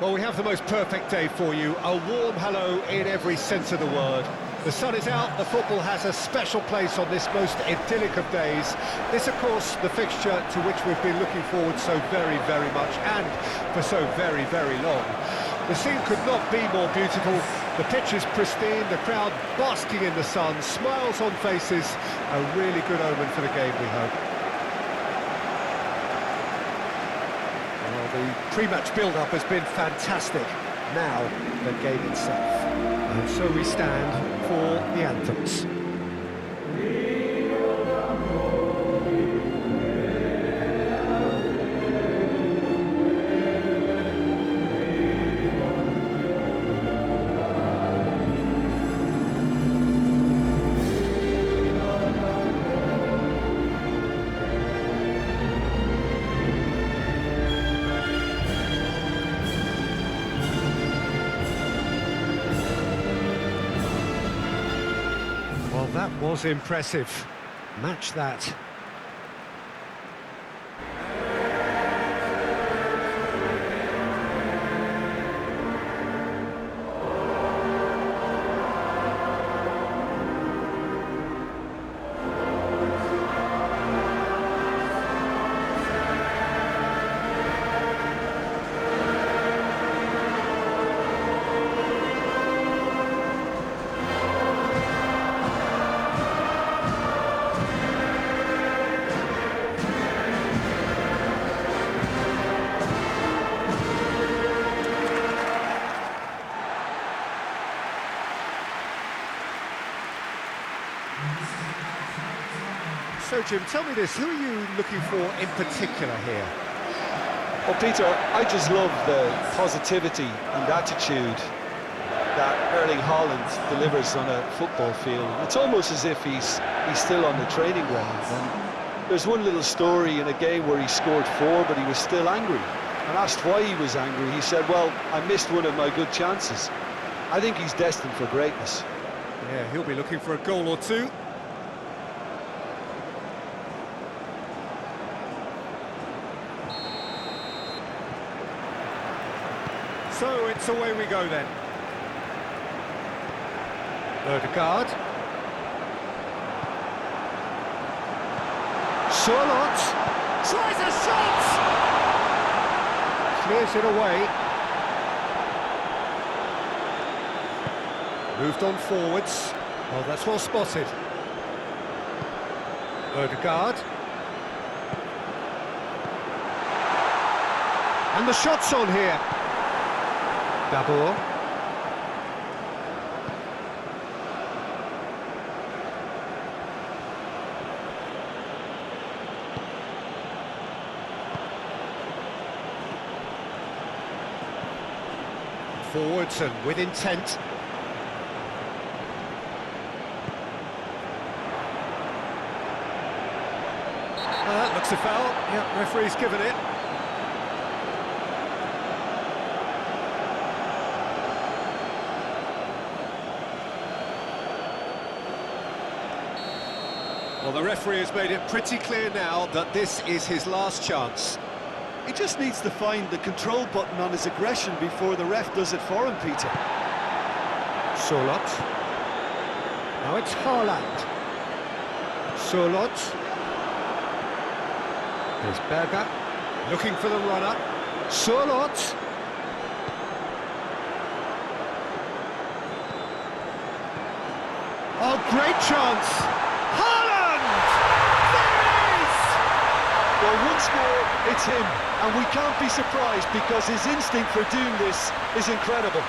Well, we have the most perfect day for you. A warm hello in every sense of the word. The sun is out, the football has a special place on this most idyllic of days. This, of course, the fixture to which we've been looking forward so very, very much, and for so very, very long. The scene could not be more beautiful. The pitch is pristine, the crowd basking in the sun, smiles on faces. A really good omen for the game, we hope. Well, the pre-match build-up has been fantastic. Now, the game itself. And so we stand for the anthems. Well, that was impressive. Match that. So, Jim, tell me this, who are you looking for in particular here? Well, Peter, I just love the positivity and attitude that Erling Haaland delivers on a football field. It's almost as if he's still on the training ground. And there's one little story in a game where he scored 4, but he was still angry. And asked why he was angry, he said, well, I missed one of my good chances. I think he's destined for greatness. Yeah, he'll be looking for a goal or two. So it's away we go then. Odegaard. Charlotte tries a shot! Clears it away. Moved on forwards. Well, that's well spotted. Odegaard. And the shot's on here. Dabur. Forwards and with intent. That looks a foul. Yep, referee's given it. Well, the referee has made it pretty clear now that this is his last chance. He just needs to find the control button on his aggression before the ref does it for him, Peter. Charlotte. Now it's Haaland. Charlotte. There's Berger, looking for the runner. Charlotte. Oh, great chance! Haaland! There it is! Well, once more, it's him, and we can't be surprised because his instinct for doing this is incredible.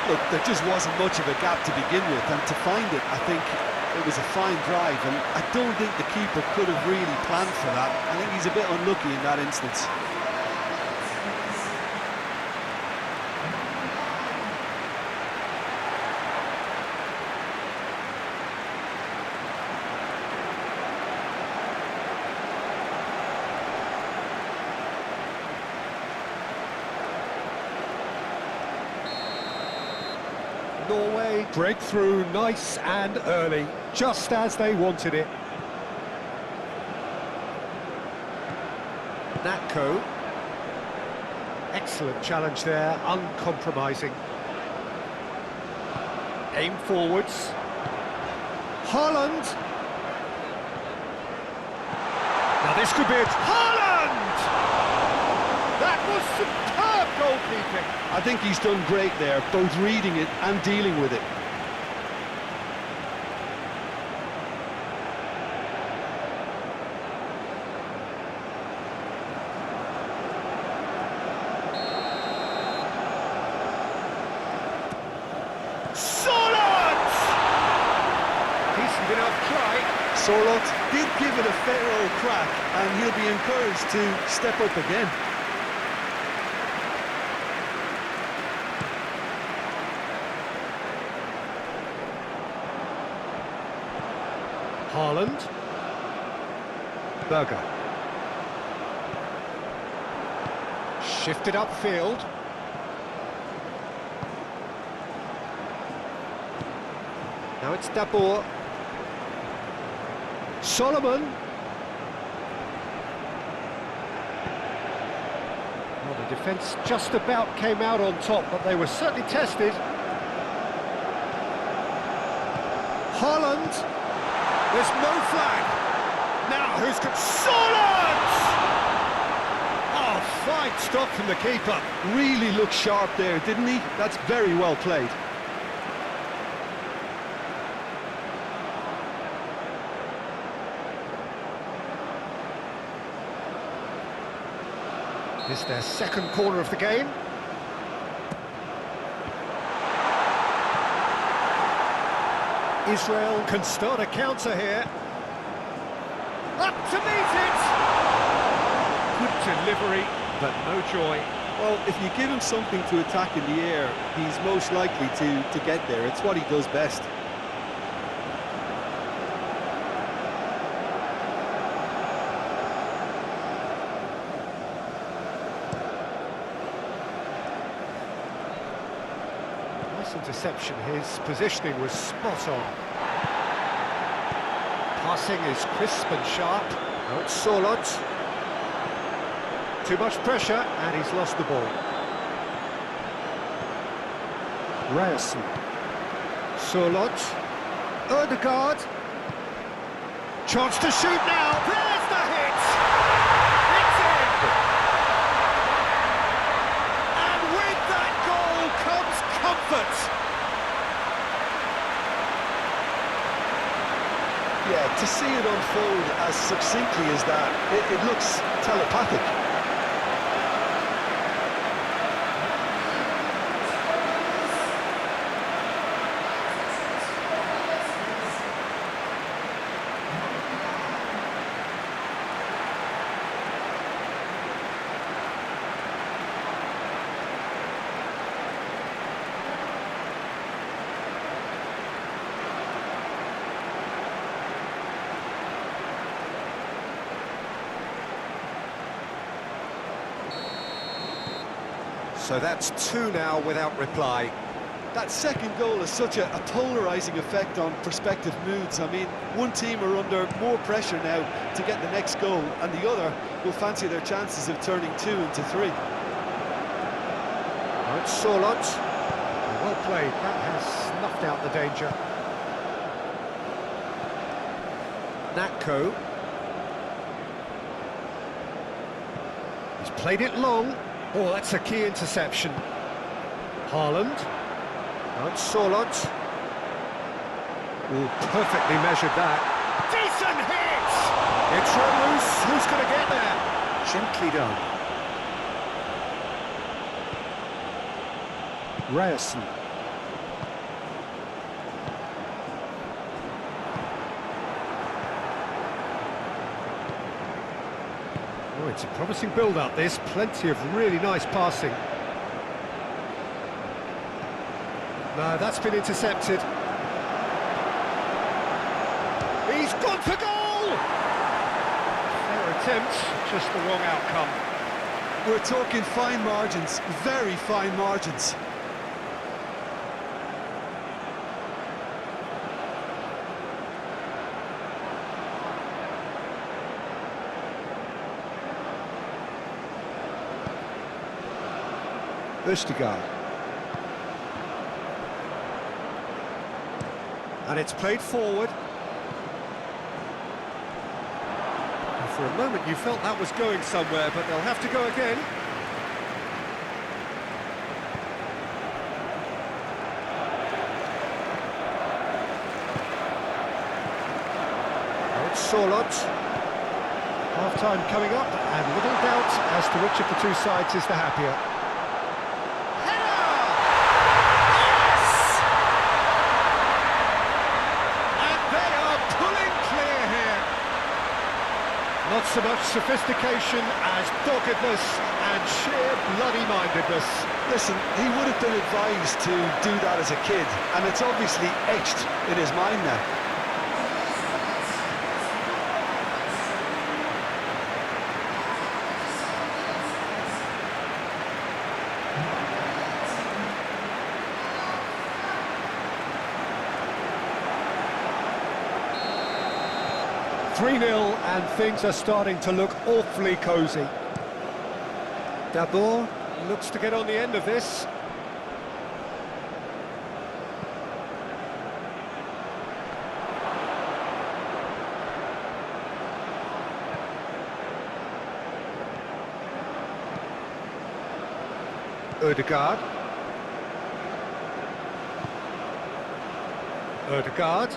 Look, there just wasn't much of a gap to begin with, and to find it, I think it was a fine drive, and I don't think the keeper could have really planned for that. I think he's a bit unlucky in that instance. Norway break through nice and early, just as they wanted it. Natko. Excellent challenge there, uncompromising. Aim forwards. Haaland. Now this could be it. Haaland! That was superb goalkeeping. I think he's done great there, both reading it and dealing with it. Decent enough try. Sorloth did give it a fair old crack, and he'll be encouraged to step up again. Haaland. Berger. Shifted upfield. Now it's Dabur. Solomon. Well, the defence just about came out on top, but they were certainly tested. Haaland. There's no flag. Now who's got Solomon? Oh, fine stop from the keeper. Really looked sharp there, didn't he? That's very well played. This is their second corner of the game. Israel can start a counter here. Up to meet it! Good delivery, but no joy. Well, if you give him something to attack in the air, he's most likely to get there. It's what he does best. Interception, his positioning was spot on. Passing is crisp and sharp. Now it's Sorloth. Too much pressure, and he's lost the ball. Ryerson. Sorloth. Ødegaard. Chance to shoot now. There's the hit! It's in! And with that goal comes comfort. Yeah, to see it unfold as succinctly as that, it looks telepathic. So that's two now without reply. That second goal has such a polarising effect on prospective moods. I mean, one team are under more pressure now to get the next goal, and the other will fancy their chances of turning 2 into 3. Now it's Sorloth. Well played, that has snuffed out the danger. Natko. He's played it long. Oh, that's a key interception. Haaland. Now it's Sorloth. Oh, perfectly measured that. Decent hit! It's run loose. Who's going to get there? Gently done. Ryerson. Oh, it's a promising build-up, this. Plenty of really nice passing. No, that's been intercepted. He's gone for goal! Fair attempt, just the wrong outcome. We're talking fine margins, very fine margins. Østigard. And it's played forward. And for a moment you felt that was going somewhere, but they'll have to go again. Now it's Sorlot. Half-time coming up, and little doubt as to which of the two sides is the happier. Header! Yes! And they are pulling clear here. Not so much sophistication as doggedness and sheer bloody-mindedness. Listen, he would have been advised to do that as a kid, and it's obviously etched in his mind now. 3-0, and things are starting to look awfully cosy. Dabur looks to get on the end of this. Ødegaard. Ødegaard.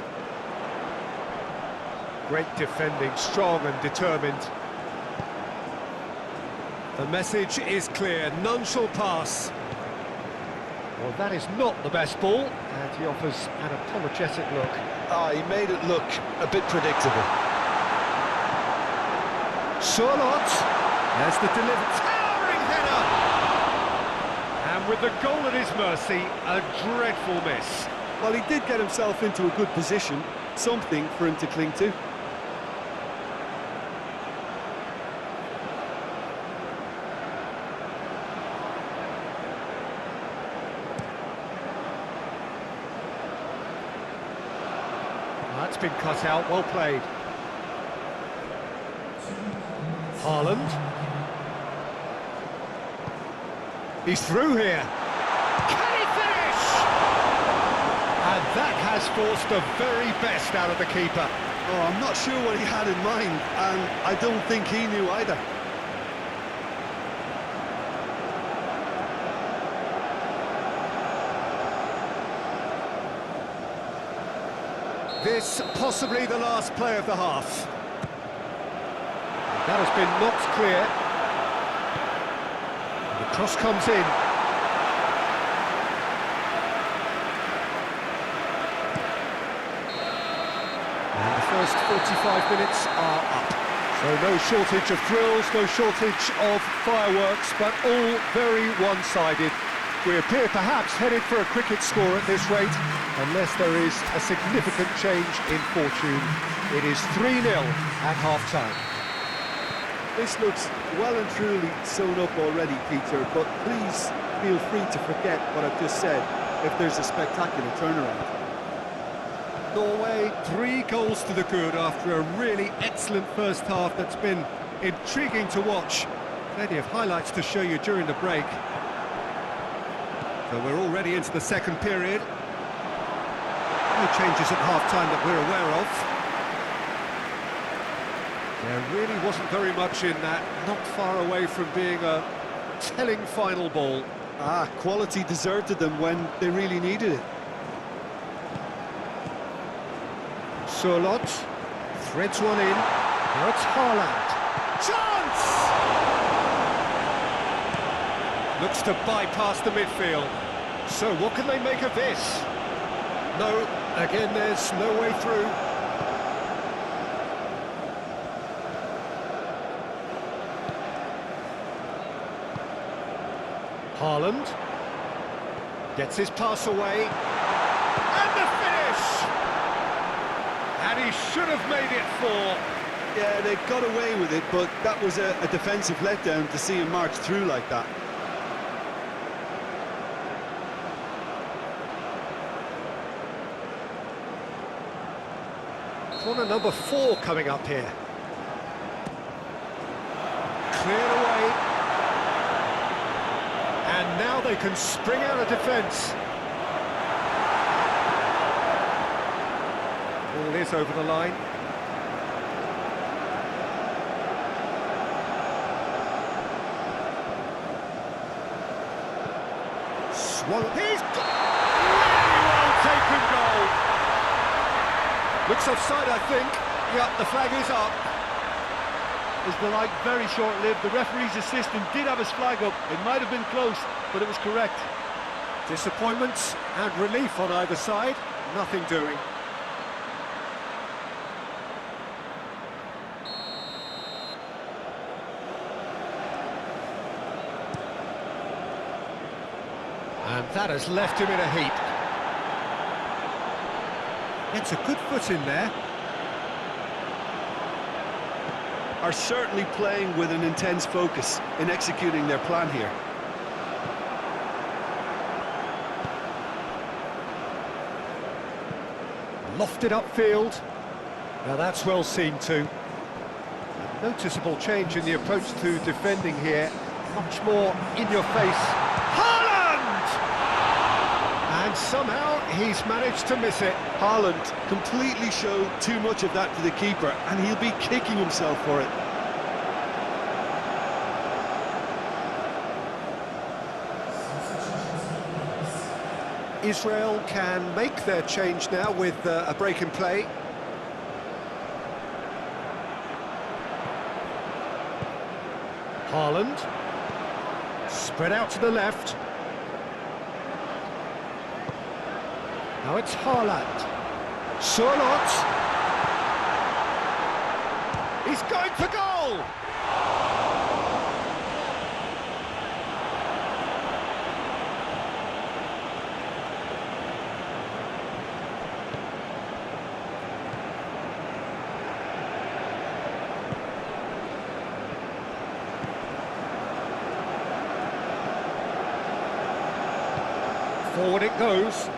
Great defending, strong and determined. The message is clear, none shall pass. Well, that is not the best ball, and he offers an apologetic look. He made it look a bit predictable. Sorlot has the delivery, towering header! And with the goal at his mercy, a dreadful miss. Well, he did get himself into a good position, something for him to cling to. That's been cut out, well played. Haaland. He's through here. Can he finish? And that has forced the very best out of the keeper. Oh, I'm not sure what he had in mind, and I don't think he knew either. This possibly the last play of the half. That has been knocked clear. The cross comes in. And the first 45 minutes are up. So no shortage of thrills, no shortage of fireworks, but all very one-sided. We appear perhaps headed for a cricket score at this rate, unless there is a significant change in fortune. It is 3-0 at half-time. This looks well and truly sewn up already, Peter, but please feel free to forget what I've just said if there's a spectacular turnaround. Norway, 3 goals to the good after a really excellent first half that's been intriguing to watch. Plenty of highlights to show you during the break. So we're already into the second period. No changes at half-time that we're aware of. There really wasn't very much in that, not far away from being a telling final ball. Quality deserted them when they really needed it. Sorlot threads one in. Now it's Haaland. Chance! Looks to bypass the midfield. So what can they make of this? No, again there's no way through. Haaland gets his pass away, and the finish! And he should have made it 4. Yeah, they got away with it, but that was a defensive letdown to see him march through like that. Corner number 4 coming up here. Cleared away. And And now they can spring out of defence. Ball is over the line. He's got really well taken goal. Looks offside, I think. Yep, the flag is up. Is the light very short-lived? The referee's assistant did have his flag up. It might have been close, but it was correct. Disappointment and relief on either side. Nothing doing. And that has left him in a heap. Gets a good foot in there. Are certainly playing with an intense focus in executing their plan here. Lofted upfield. Now that's well seen too. A noticeable change in the approach to defending here. Much more in your face. And somehow he's managed to miss it. Haaland completely showed too much of that to the keeper, and he'll be kicking himself for it. Israel can make their change now with a break in play. Haaland. Spread out to the left. Now it's Haaland. Surlot. He's going for goal! Forward it goes.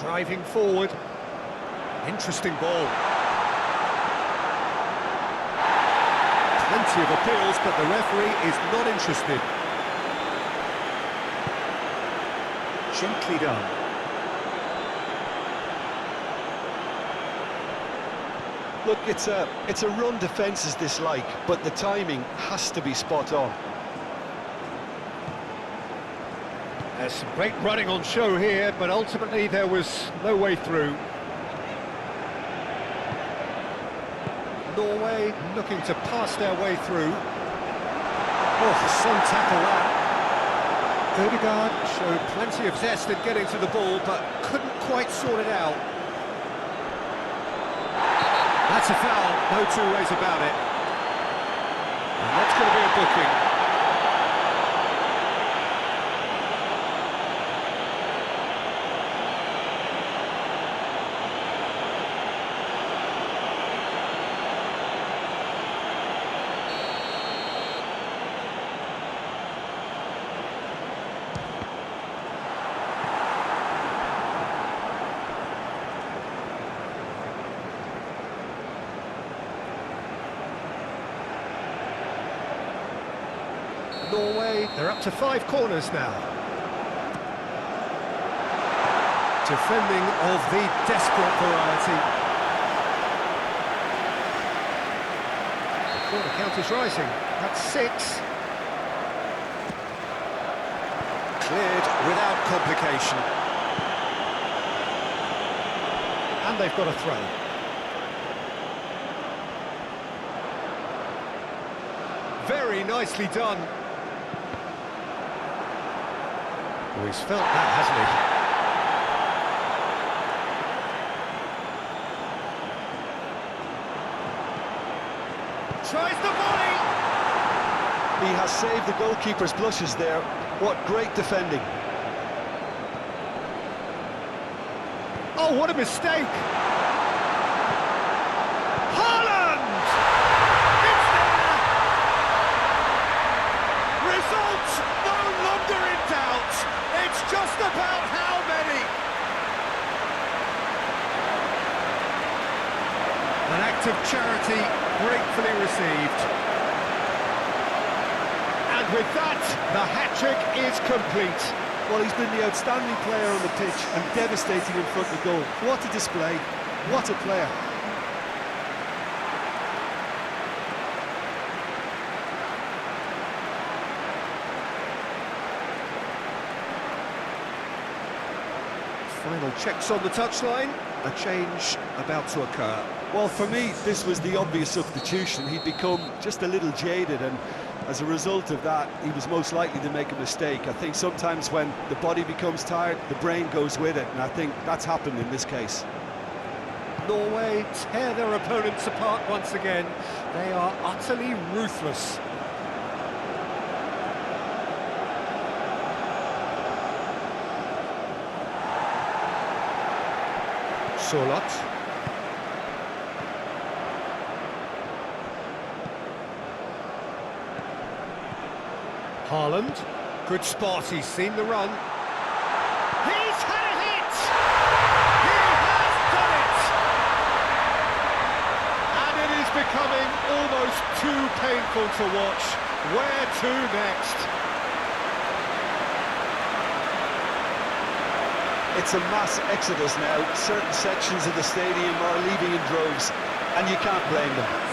Driving forward. Interesting ball. Plenty of appeals, but the referee is not interested. Gently done. Look, it's a run defence is dislike, but the timing has to be spot on. There's some great running on show here, but ultimately there was no way through. Norway looking to pass their way through. Oh, some tackle that. Odegaard showed plenty of zest in getting to the ball, but couldn't quite sort it out. That's a foul, no two ways about it. And that's going to be a booking. Norway, they're up to 5 corners now. Defending of the desperate variety. The corner count is rising. That's 6. Cleared without complication. And they've got a throw. Very nicely done. Oh, he's felt that, hasn't he? Tries the volley! He has saved the goalkeeper's blushes there. What great defending. Oh, what a mistake! Haaland! It's there! Result no longer in doubt. It's just about how many. An act of charity gratefully received. And with that, the hat-trick is complete. Well, he's been the outstanding player on the pitch and devastating in front of goal. What a display, what a player. Final checks on the touchline, a change about to occur. Well, for me, this was the obvious substitution. He'd become just a little jaded, and as a result of that, he was most likely to make a mistake. I think sometimes when the body becomes tired, the brain goes with it, and I think that's happened in this case. Norway tear their opponents apart once again. They are utterly ruthless. Sorlot. Haaland. Good spot, he's seen the run. He's had a hit! He has done it! And it is becoming almost too painful to watch. Where to next? It's a mass exodus now. Certain sections of the stadium are leaving in droves, and you can't blame them.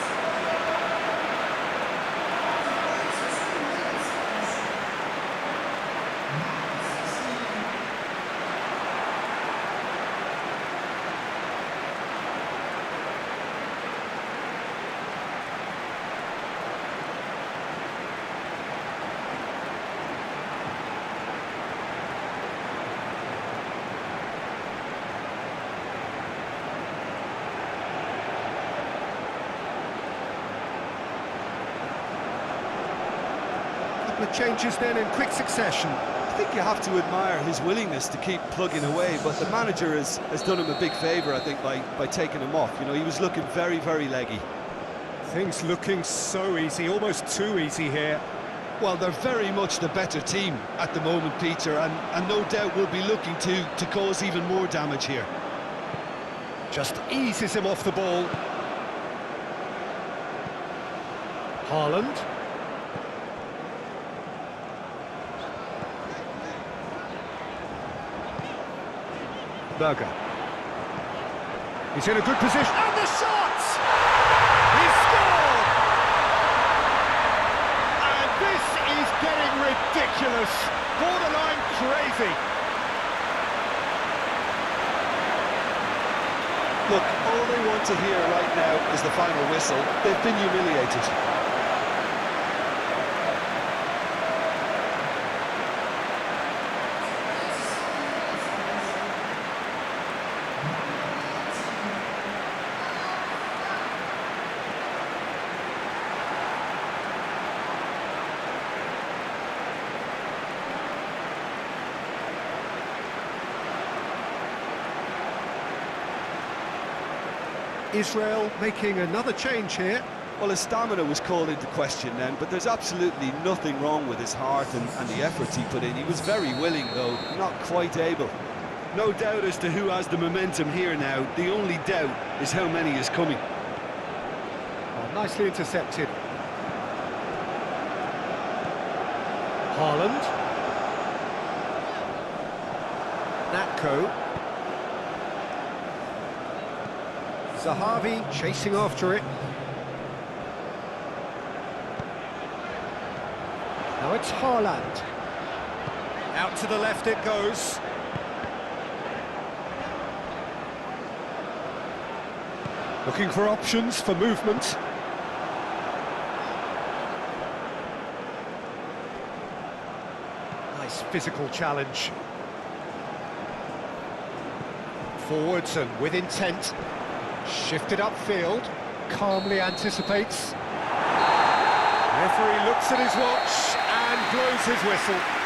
The changes then in quick succession. I think you have to admire his willingness to keep plugging away, but the manager has done him a big favour, I think, by taking him off. You know, he was looking very, very leggy. Things looking so easy, almost too easy here. Well, they're very much the better team at the moment, Peter, and no doubt will be looking to cause even more damage here. Just eases him off the ball. Haaland. Berger. He's in a good position. And the shot! He scored! And this is getting ridiculous. Borderline crazy. Look, all they want to hear right now is the final whistle. They've been humiliated. Israel making another change here. Well, his stamina was called into question then, but there's absolutely nothing wrong with his heart and the efforts he put in. He was very willing, though, not quite able. No doubt as to who has the momentum here now. The only doubt is how many is coming. Oh, nicely intercepted. Haaland. Natko. Zahavi chasing after it. Now it's Haaland. Out to the left it goes. Looking for options for movement. Nice physical challenge. Forwards and with intent. Shifted upfield, calmly anticipates. Referee looks at his watch and blows his whistle.